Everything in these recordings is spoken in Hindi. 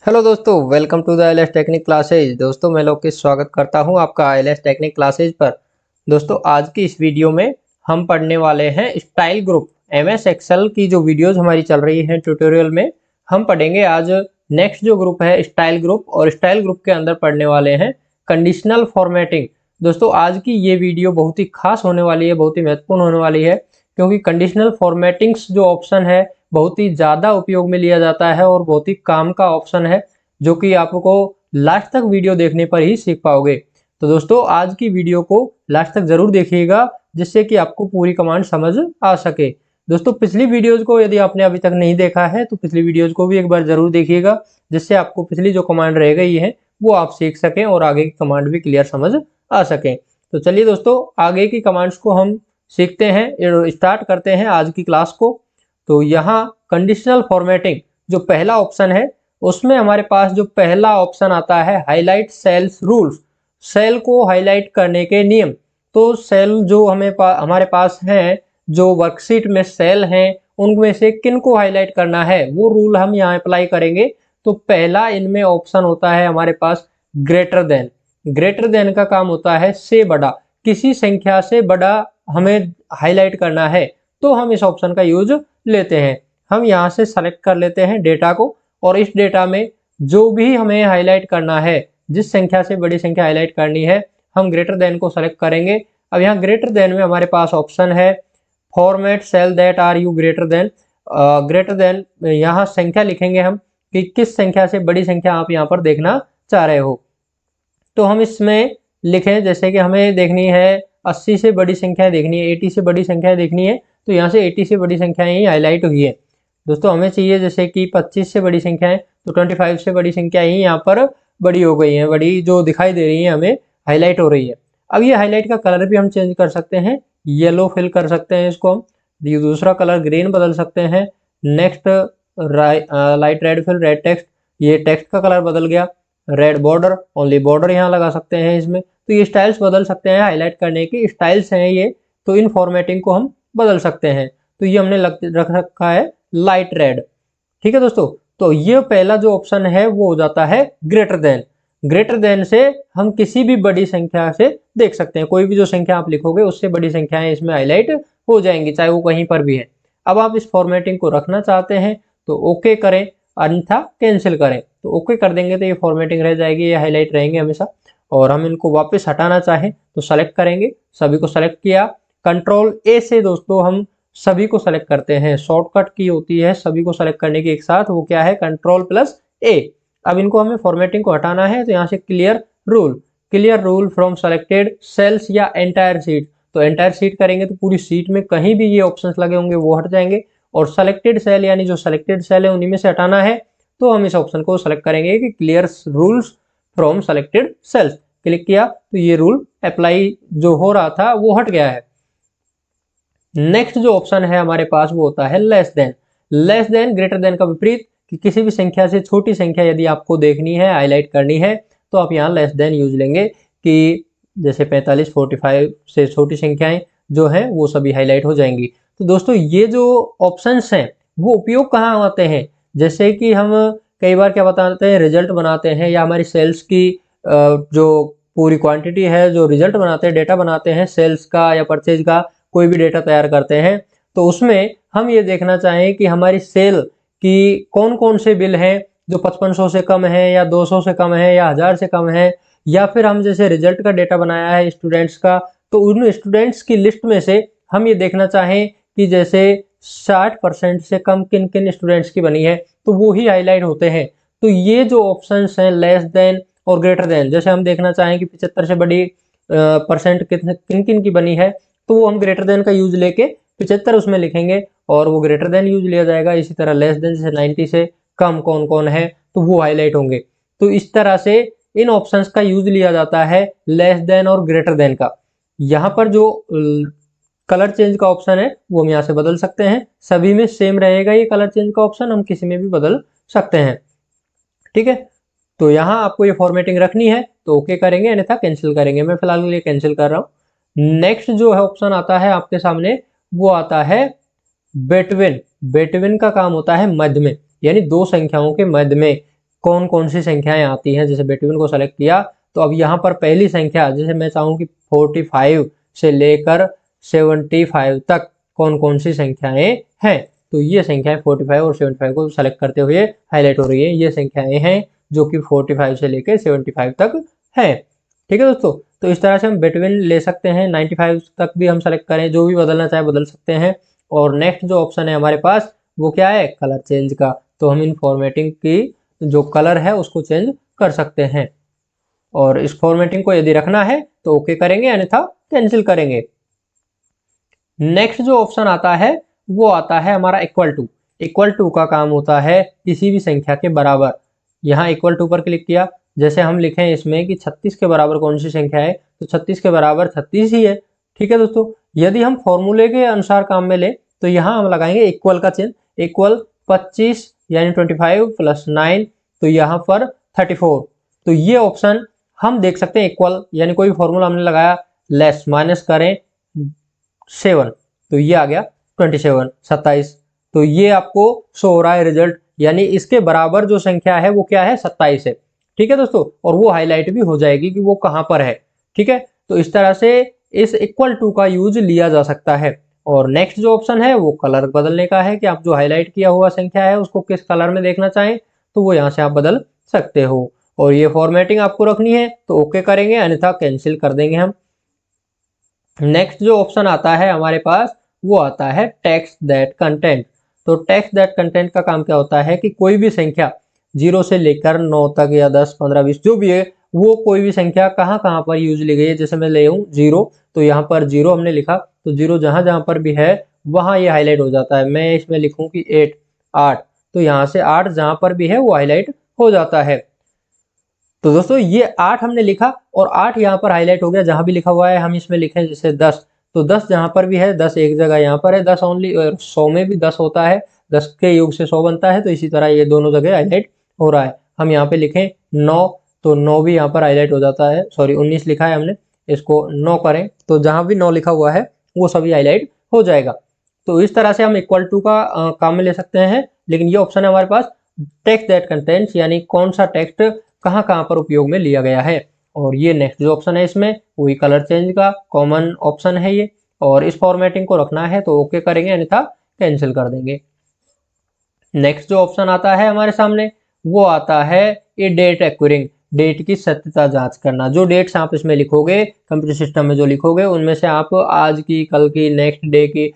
हेलो दोस्तों, welcome to the IELTS technique classes. दोस्तों मैं लोकेश स्वागत करता हूं आपका आईएलटीएस टेक्निक क्लासेज पर। दोस्तों आज की इस वीडियो में हम पढ़ने वाले हैं स्टाइल ग्रुप। एमएस एक्सेल की जो वीडियोस हमारी चल रही हैं ट्यूटोरियल में, हम पढ़ेंगे आज नेक्स्ट जो ग्रुप है स्टाइल ग्रुप, और स्टाइल ग्रुप के अंदर पढ़ने वाले हैं कंडीशनल फॉर्मेटिंग। दोस्तों आज की ये वीडियो बहुत ही खास होने वाली है, बहुत ही महत्वपूर्ण होने वाली है, क्योंकि कंडीशनल फॉर्मेटिंग्स जो ऑप्शन है बहुत ही ज़्यादा उपयोग में लिया जाता है और बहुत ही काम का ऑप्शन है, जो कि आपको लास्ट तक वीडियो देखने पर ही सीख पाओगे। तो दोस्तों आज की वीडियो को लास्ट तक जरूर देखिएगा, जिससे कि आपको पूरी कमांड समझ आ सके। दोस्तों पिछली वीडियोज को यदि आपने अभी तक नहीं देखा है तो पिछली वीडियोज को भी एक बार जरूर देखिएगा, जिससे आपको पिछली जो कमांड रह गई है वो आप सीख सकें और आगे की कमांड भी क्लियर समझ आ सके। तो चलिए दोस्तों आगे की कमांड्स को हम सीखते हैं, स्टार्ट करते हैं आज की क्लास को। तो यहाँ कंडीशनल फॉर्मेटिंग जो पहला ऑप्शन है, उसमें हमारे पास जो पहला ऑप्शन आता है हाईलाइट सेल्स रूल्स, सेल को हाईलाइट करने के नियम। तो सेल जो हमारे पास हैं, जो वर्कशीट में सेल हैं, उनमें से किन को हाईलाइट करना है वो रूल हम यहाँ अप्लाई करेंगे। तो पहला इनमें ऑप्शन होता है हमारे पास ग्रेटर देन। ग्रेटर देन का काम होता है से बड़ा, किसी संख्या से बड़ा हमें हाईलाइट करना है, तो हम इस ऑप्शन का यूज लेते हैं। हम यहाँ से सेलेक्ट कर लेते हैं डेटा को, और इस डेटा में जो भी हमें हाईलाइट करना है, जिस संख्या से बड़ी संख्या हाईलाइट करनी है, हम ग्रेटर देन को सेलेक्ट करेंगे। अब यहाँ ग्रेटर देन में हमारे पास ऑप्शन है format cell that are you greater than. Greater than यहाँ संख्या लिखेंगे हम कि किस संख्या से बड़ी संख्या आप यहाँ पर देखना चाह रहे हो। तो हम इसमें लिखें जैसे कि हमें देखनी है 80 से बड़ी संख्याएं देखनी है, 80 से बड़ी संख्याएं देखनी है, तो यहाँ से 80 से बड़ी संख्याएं ही हाईलाइट हुई है। दोस्तों हमें चाहिए जैसे कि 25 से बड़ी संख्याएं, तो 25 से बड़ी संख्या ही यहाँ पर बड़ी हो गई हैं, बड़ी जो दिखाई दे रही है हमें हाईलाइट हो रही है। अब ये हाईलाइट का कलर भी हम चेंज कर सकते हैं, येलो फिल कर सकते हैं इसको हम, दूसरा कलर ग्रीन बदल सकते हैं। Next light red fill, red text, ये टेक्स्ट का कलर बदल गया। रेड बॉर्डर, ओनली बॉर्डर यहाँ लगा सकते हैं इसमें। तो ये स्टाइल्स बदल सकते हैं, हाईलाइट करने की स्टाइल्स हैं ये, तो इन फॉर्मेटिंग को हम बदल सकते हैं। तो ये हमने रख रखा है लाइट रेड। ठीक है दोस्तों, तो ये पहला जो ऑप्शन है वो हो जाता है ग्रेटर देन। ग्रेटर देन से हम किसी भी बड़ी संख्या से देख सकते हैं, कोई भी जो संख्या आप लिखोगे उससे बड़ी संख्याएं इसमें हाईलाइट हो जाएंगी, चाहे वो कहीं पर भी है। अब आप इस फॉर्मेटिंग को रखना चाहते हैं तो ओके करें, अन्यथा कैंसिल करें। तो ओके कर देंगे तो ये फॉर्मेटिंग रह जाएगी, ये हाईलाइट रहेंगे हमेशा। और हम इनको वापस हटाना चाहें तो सेलेक्ट करेंगे, सभी को सेलेक्ट किया, कंट्रोल ए से दोस्तों हम सभी को सेलेक्ट करते हैं। शॉर्टकट की होती है सभी को सेलेक्ट करने की एक साथ, वो क्या है कंट्रोल प्लस ए। अब इनको हमें फॉर्मेटिंग को हटाना है, तो यहाँ से clear rule from selected cells या एंटायर सीट। तो एंटायर सीट करेंगे तो पूरी सीट में कहीं भी ये ऑप्शंस लगे होंगे वो हट जाएंगे, और सेलेक्टेड सेल यानी जो सेलेक्टेड सेल है उन्हीं में से हटाना है, तो हम इस ऑप्शन को सेलेक्ट करेंगे कि clear rules from selected cells. Click किया तो ये रूल अप्लाई जो हो रहा था वो हट गया है। नेक्स्ट जो ऑप्शन है हमारे पास वो होता है less than. Less than greater then का विपरीत, कि किसी भी संख्या से छोटी संख्या यदि आपको देखनी है, हाईलाइट करनी है, तो आप यहाँ लेस देन यूज लेंगे, कि जैसे 45, 45 से छोटी संख्याएं जो हैं वो सभी हाईलाइट हो जाएंगी। तो दोस्तों ये जो ऑप्शंस हैं वो उपयोग कहाँ आते हैं, जैसे कि हम कई बार क्या बताते हैं, रिजल्ट बनाते हैं, या हमारी सेल्स की जो पूरी क्वांटिटी है, जो रिजल्ट बनाते हैं, डेटा बनाते हैं सेल्स का या परचेज का, कोई भी डेटा तैयार करते हैं, तो उसमें हम ये देखना चाहें कि हमारी सेल की कौन कौन से बिल हैं जो 5500 से कम है, या 200 से कम है, या 1000 से कम है, या फिर हम जैसे रिजल्ट का डेटा बनाया है स्टूडेंट्स का, तो उन स्टूडेंट्स की लिस्ट में से हम ये देखना चाहें कि जैसे 60% से कम किन किन स्टूडेंट्स की बनी है, तो वो ही हाईलाइट होते हैं। तो ये जो ऑप्शंस हैं लेस देन और ग्रेटर देन, जैसे हम देखना चाहें कि 75 से बड़ी परसेंट किन किन की बनी है, तो वो हम ग्रेटर देन का यूज लेके 75 उसमें लिखेंगे और वो ग्रेटर देन यूज लिया जाएगा। इसी तरह लेस देन जैसे 90 से कम कौन कौन है, तो वो हाईलाइट होंगे। तो इस तरह से इन ऑप्शंस का यूज लिया जाता है लेस देन और ग्रेटर देन का। यहाँ पर जो कलर चेंज का ऑप्शन है वो हम यहाँ से बदल सकते हैं, सभी में सेम रहेगा ये कलर चेंज का ऑप्शन, हम किसी में भी बदल सकते हैं। ठीक है, तो यहाँ आपको ये फॉर्मेटिंग रखनी है तो ओके करेंगे, अन्यथा कैंसिल करेंगे। मैं फिलहाल के लिए कैंसिल कर रहा हूँ। नेक्स्ट जो है ऑप्शन आता है आपके सामने, वो आता है बिटवीन। बिटवीन का काम होता है मध्य में, यानी दो संख्याओं के मध्य में। कौन कौन सी संख्याएं आती हैं। जैसे बिटवीन को सेलेक्ट किया तो अब यहाँ पर पहली संख्या, जैसे मैं चाहूँ कि 45 से लेकर 75 तक कौन कौन सी संख्याएं हैं, तो ये संख्याएं 45 और 75 को सेलेक्ट करते हुए हाईलाइट हो रही है। ये संख्याएं हैं जो कि 45 से लेकर 75 तक है। ठीक है दोस्तों, तो इस तरह से हम बिटवीन ले सकते हैं, 95 तक भी हम सेलेक्ट करें, जो भी बदलना चाहे बदल सकते हैं। और नेक्स्ट जो ऑप्शन है हमारे पास वो क्या है, कलर चेंज का। तो हम इन फॉर्मेटिंग की जो कलर है उसको चेंज कर सकते हैं, और इस फॉर्मेटिंग को यदि रखना है तो ओके करेंगे, अन्यथा कैंसिल करेंगे। नेक्स्ट जो ऑप्शन आता है वो आता है हमारा इक्वल टू। इक्वल टू का काम होता है किसी भी संख्या के बराबर। यहाँ इक्वल टू पर क्लिक किया, जैसे हम लिखें इसमें कि 36 के बराबर कौन सी संख्या है, तो 36 के बराबर 36 ही है। ठीक है दोस्तों, यदि हम फॉर्मूले के अनुसार काम में ले तो यहाँ हम लगाएंगे इक्वल का चिन्ह, इक्वल 25 यानी 25 प्लस 9, तो यहाँ पर 34। तो ये ऑप्शन हम देख सकते हैं इक्वल यानी कोई फॉर्मूला हमने लगाया, लेस माइनस करें 7, तो ये आ गया 27। तो ये आपको शो हो रहा है रिजल्ट, यानी इसके बराबर जो संख्या है वो क्या है, 27 है। ठीक है दोस्तों, और वो हाईलाइट भी हो जाएगी कि वो कहां पर है। ठीक है, तो इस तरह से इस इक्वल टू का यूज लिया जा सकता है। और नेक्स्ट जो ऑप्शन है वो कलर बदलने का है, कि आप जो हाईलाइट किया हुआ संख्या है उसको किस कलर में देखना चाहें तो वो यहाँ से आप बदल सकते हो। और ये फॉर्मेटिंग आपको रखनी है तो ओके करेंगे, अन्यथा कैंसिल कर देंगे हम। नेक्स्ट जो ऑप्शन आता है हमारे पास वो आता है टेक्स्ट दैट कंटेंट। तो टेक्स्ट दैट कंटेंट का काम क्या होता है कि कोई भी संख्या 0 से लेकर 9 तक या 10, 15, 20 जो भी है, वो कोई भी संख्या कहाँ कहाँ पर यूज ली गई है। जैसे मैं ले हूँ 0, तो यहाँ पर 0 हमने लिखा, तो 0 जहाँ जहाँ पर भी है वहाँ ये हाईलाइट हो जाता है। मैं इसमें लिखूँ कि 8, तो यहाँ से 8 जहाँ पर भी है वो हाईलाइट हो जाता है। तो दोस्तों ये 8 हमने लिखा और 8 यहाँ पर हाईलाइट हो गया जहां भी लिखा हुआ है। हम इसमें लिखें जैसे 10, तो 10 जहां पर भी है, 10 एक जगह यहाँ पर है, 10 ओनली, 100 में भी 10 होता है, 10 के योग से 100 बनता है, तो इसी तरह ये दोनों जगह हाईलाइट हो रहा है। हम यहाँ पे लिखें 9, तो 9 भी यहाँ पर हाईलाइट हो जाता है। सॉरी 19 लिखा है हमने, इसको 9 करें तो जहां भी 9 लिखा हुआ है वो सभी हाईलाइट हो जाएगा। तो इस तरह से हम इक्वल टू का काम में ले सकते हैं। लेकिन ये ऑप्शन है हमारे पास टेक्स्ट दैट कंटेंट्स, यानी कौन सा टेक्स्ट कहाँ कहाँ पर उपयोग में लिया गया है। और ये नेक्स्ट जो ऑप्शन है इसमें वही कलर चेंज का कॉमन ऑप्शन है ये, और इस फॉर्मेटिंग को रखना है तो ओके करेंगे, अन्यथा कैंसिल कर देंगे। नेक्स्ट जो ऑप्शन आता है हमारे सामने वो आता है ये डेट एक्यूरिंग, डेट की सत्यता जांच करना। जो डेट्स आप इसमें लिखोगे कंप्यूटर सिस्टम में जो लिखोगे उनमें से आप आज की, कल की, नेक्स्ट डे की,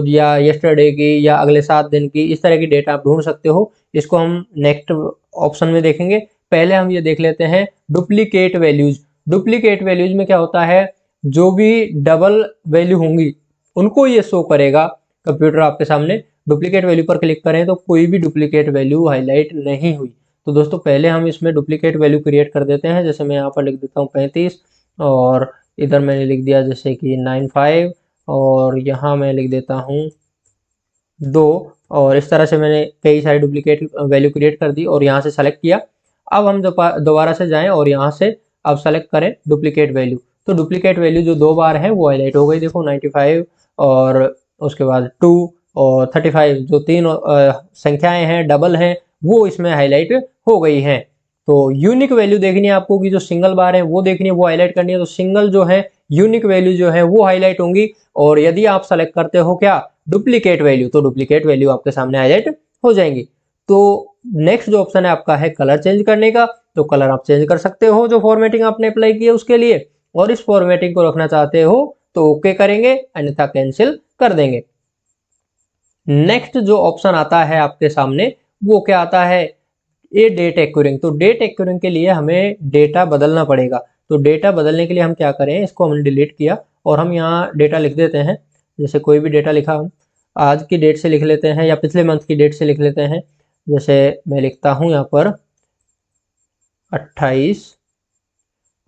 या यस्टरडे की, या अगले 7 दिन की, इस तरह की डेट आप ढूंढ सकते हो। इसको हम नेक्स्ट ऑप्शन में देखेंगे। पहले हम ये देख लेते हैं डुप्लीकेट वैल्यूज। डुप्लीकेट वैल्यूज में क्या होता है, जो भी डबल वैल्यू होंगी उनको ये शो करेगा कंप्यूटर आपके सामने। डुप्लीकेट वैल्यू पर क्लिक करें तो कोई भी डुप्लीकेट वैल्यू हाईलाइट नहीं हुई। तो दोस्तों पहले हम इसमें डुप्लीकेट वैल्यू क्रिएट कर देते हैं। जैसे मैं यहाँ पर लिख देता हूँ 35, और इधर मैंने लिख दिया जैसे कि 95, और यहाँ मैं लिख देता हूँ 2, और इस तरह से मैंने कई सारी डुप्लीकेट वैल्यू क्रिएट कर दी और यहाँ से सेलेक्ट किया। अब हम दोबारा से जाएं और यहाँ से अब सेलेक्ट करें डुप्लीकेट वैल्यू। तो डुप्लीकेट वैल्यू जो 2 बार है वो हाईलाइट हो गई, देखो 95 और उसके बाद 2 और 35, जो 3 संख्याएं हैं डबल हैं वो इसमें हाईलाइट हो गई हैं। तो यूनिक वैल्यू देखनी है आपको कि जो सिंगल बार है वो देखनी है, वो हाईलाइट करनी है। तो सिंगल जो है यूनिक वैल्यू जो है वो हाईलाइट होंगी। और यदि आप सेलेक्ट करते हो क्या, डुप्लीकेट वैल्यू, तो डुप्लीकेट वैल्यू आपके सामने हाईलाइट हो जाएंगी। तो नेक्स्ट जो ऑप्शन है आपका है कलर चेंज करने का। तो कलर आप चेंज कर सकते हो जो फॉर्मेटिंग आपने अप्लाई की है उसके लिए, और इस फॉर्मेटिंग को रखना चाहते हो तो ओके करेंगे, अन्यथा कैंसिल कर देंगे। नेक्स्ट जो ऑप्शन आता है आपके सामने वो क्या आता है, ये डेट एक्यूरिंग। तो डेट एक्यूरिंग के लिए हमें डेटा बदलना पड़ेगा। तो डेटा बदलने के लिए हम क्या करें, इसको हमने डिलीट किया और हम यहाँ डेटा लिख देते हैं। जैसे कोई भी डेटा लिखा, हम आज की डेट से लिख लेते हैं या पिछले मंथ की डेट से लिख लेते हैं। जैसे मैं लिखता हूँ यहाँ पर 28,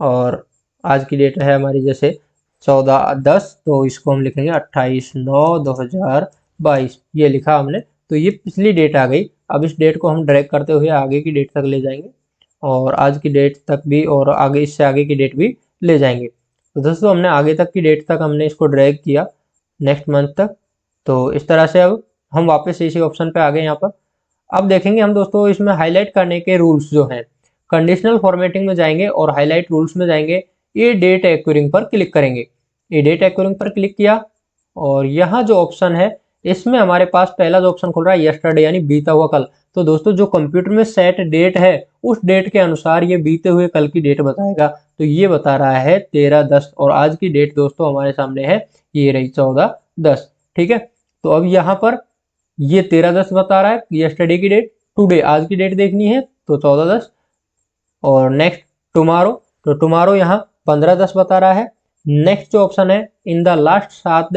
और आज की डेट है हमारी जैसे 14/10, तो इसको हम लिखेंगे 28/9/2022, ये लिखा हमने। तो ये पिछली डेट आ गई। अब इस डेट को हम ड्रैग करते हुए आगे की डेट तक ले जाएंगे, और आज की डेट तक भी, और आगे इससे आगे की डेट भी ले जाएंगे। तो दोस्तों हमने आगे तक की डेट तक हमने इसको ड्रैग किया नेक्स्ट मंथ तक। तो इस तरह से अब हम वापस इसी ऑप्शन पे आ गए यहाँ पर। अब देखेंगे हम दोस्तों इसमें हाईलाइट करने के रूल्स जो हैं। कंडीशनल फॉर्मेटिंग में जाएंगे और हाईलाइट रूल्स में जाएंगे, ये डेट एक्यूरिंग पर क्लिक करेंगे। ये डेट एक्यूरिंग पर क्लिक किया और यहाँ जो ऑप्शन है इसमें हमारे पास पहला जो ऑप्शन खुल रहा है यस्टरडे यानी बीता हुआ कल। तो दोस्तों जो कंप्यूटर में सेट डेट है उस डेट के अनुसार ये बीते हुए कल की डेट बताएगा। तो ये बता रहा है 13/10 और आज की डेट दोस्तों हमारे सामने है, ये रही 14/10। ठीक है, तो अब यहाँ पर ये 13/10 बता रहा है यस्टरडे की डेट, टुडे आज की डेट देखनी है तो 14/10 और नेक्स्ट टुमारो, तो टुमारो यहाँ 15/10 बता रहा है। नेक्स्ट जो ऑप्शन है इन द लास्ट 7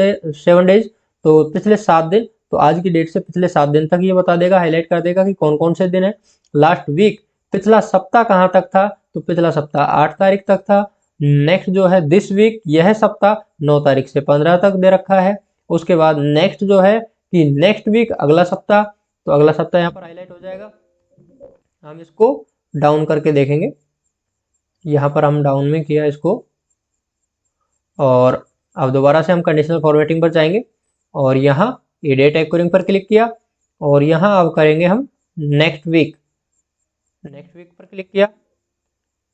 डेज, तो पिछले 7 दिन, तो आज की डेट से पिछले 7 दिन तक ये बता देगा, हाईलाइट कर देगा कि कौन कौन से दिन है। लास्ट वीक, पिछला सप्ताह कहाँ तक था, तो पिछला सप्ताह 8 तारीख तक था। नेक्स्ट जो है दिस वीक, यह सप्ताह 9 तारीख से 15 तक दे रखा है। उसके बाद नेक्स्ट जो है कि नेक्स्ट वीक अगला सप्ताह, तो अगला सप्ताह यहाँ पर हाईलाइट हो जाएगा। हम इसको डाउन करके देखेंगे, यहाँ पर हम डाउन में किया इसको और अब दोबारा से हम कंडीशनल फॉर्मेटिंग पर जाएंगे और यहाँ ये डेट एक्यूरिंग पर क्लिक किया और यहाँ अब करेंगे हम नेक्स्ट वीक पर क्लिक किया।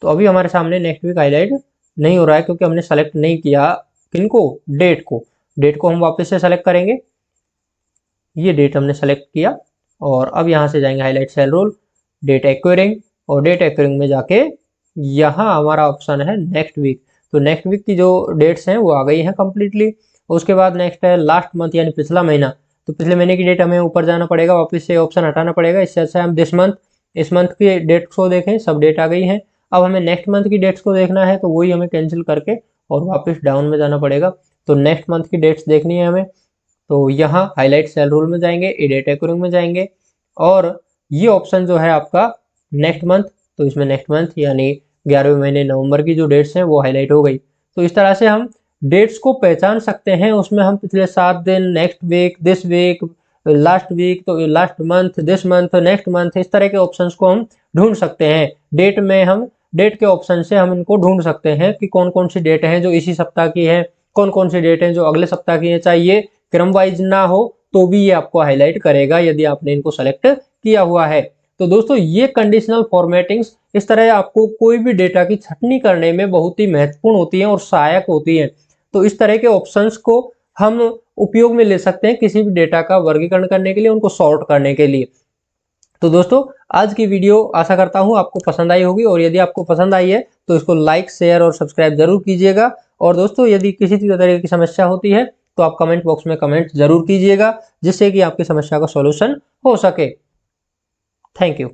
तो अभी हमारे सामने नेक्स्ट वीक हाईलाइट नहीं हो रहा है क्योंकि हमने सेलेक्ट नहीं किया किनको, डेट को हम वापस से सेलेक्ट करेंगे। ये डेट हमने सेलेक्ट किया और अब यहाँ से जाएंगे highlight cell rule, date occurring और डेट एक्यूरिंग में जाके यहाँ हमारा ऑप्शन है नेक्स्ट वीक। तो नेक्स्ट वीक की जो डेट्स हैं वो आ गई हैं कंप्लीटली। उसके बाद नेक्स्ट है लास्ट मंथ यानी पिछला महीना, तो पिछले महीने की डेट हमें ऊपर जाना पड़ेगा, वापस से ऑप्शन हटाना पड़ेगा। इससे अच्छा हम दिस मंथ, इस मंथ की डेट्स को देखें, सब डेट आ गई हैं। अब हमें नेक्स्ट मंथ की डेट्स को देखना है तो वही हमें कैंसिल करके और वापस डाउन में जाना पड़ेगा। तो नेक्स्ट मंथ की डेट्स देखनी है हमें, तो यहाँ हाईलाइट सेल रूल में जाएंगे, डेट एक्यूरिंग में जाएंगे और ये ऑप्शन जो है आपका नेक्स्ट मंथ, तो इसमें नेक्स्ट मंथ यानी 11वें महीने नवंबर की जो डेट्स हैं वो हाईलाइट हो गई। तो इस तरह से हम डेट्स को पहचान सकते हैं। उसमें हम पिछले 7 दिन, next week, this week, last week, तो last month, this month, next month, इस तरह के ऑप्शंस को हम ढूंढ सकते हैं। डेट में हम डेट के ऑप्शन से हम इनको ढूंढ सकते हैं कि कौन कौन सी डेट हैं जो इसी सप्ताह की है, कौन कौन सी डेट हैं जो अगले सप्ताह की है। चाहे ये क्रम वाइज ना हो तो भी ये आपको हाईलाइट करेगा यदि आपने इनको सेलेक्ट किया हुआ है। तो दोस्तों ये कंडीशनल फॉर्मेटिंग्स इस तरह आपको कोई भी डेटा की छंटनी करने में बहुत ही महत्वपूर्ण होती है और सहायक होती है। तो इस तरह के ऑप्शंस को हम उपयोग में ले सकते हैं किसी भी डेटा का वर्गीकरण करने के लिए, उनको सॉर्ट करने के लिए। तो दोस्तों आज की वीडियो आशा करता हूं आपको पसंद आई होगी और यदि आपको पसंद आई है तो इसको लाइक, शेयर और सब्सक्राइब जरूर कीजिएगा। और दोस्तों यदि किसी तरह की समस्या होती है तो आप कमेंट बॉक्स में कमेंट जरूर कीजिएगा जिससे कि आपकी समस्या का सॉल्यूशन हो सके। Thank you.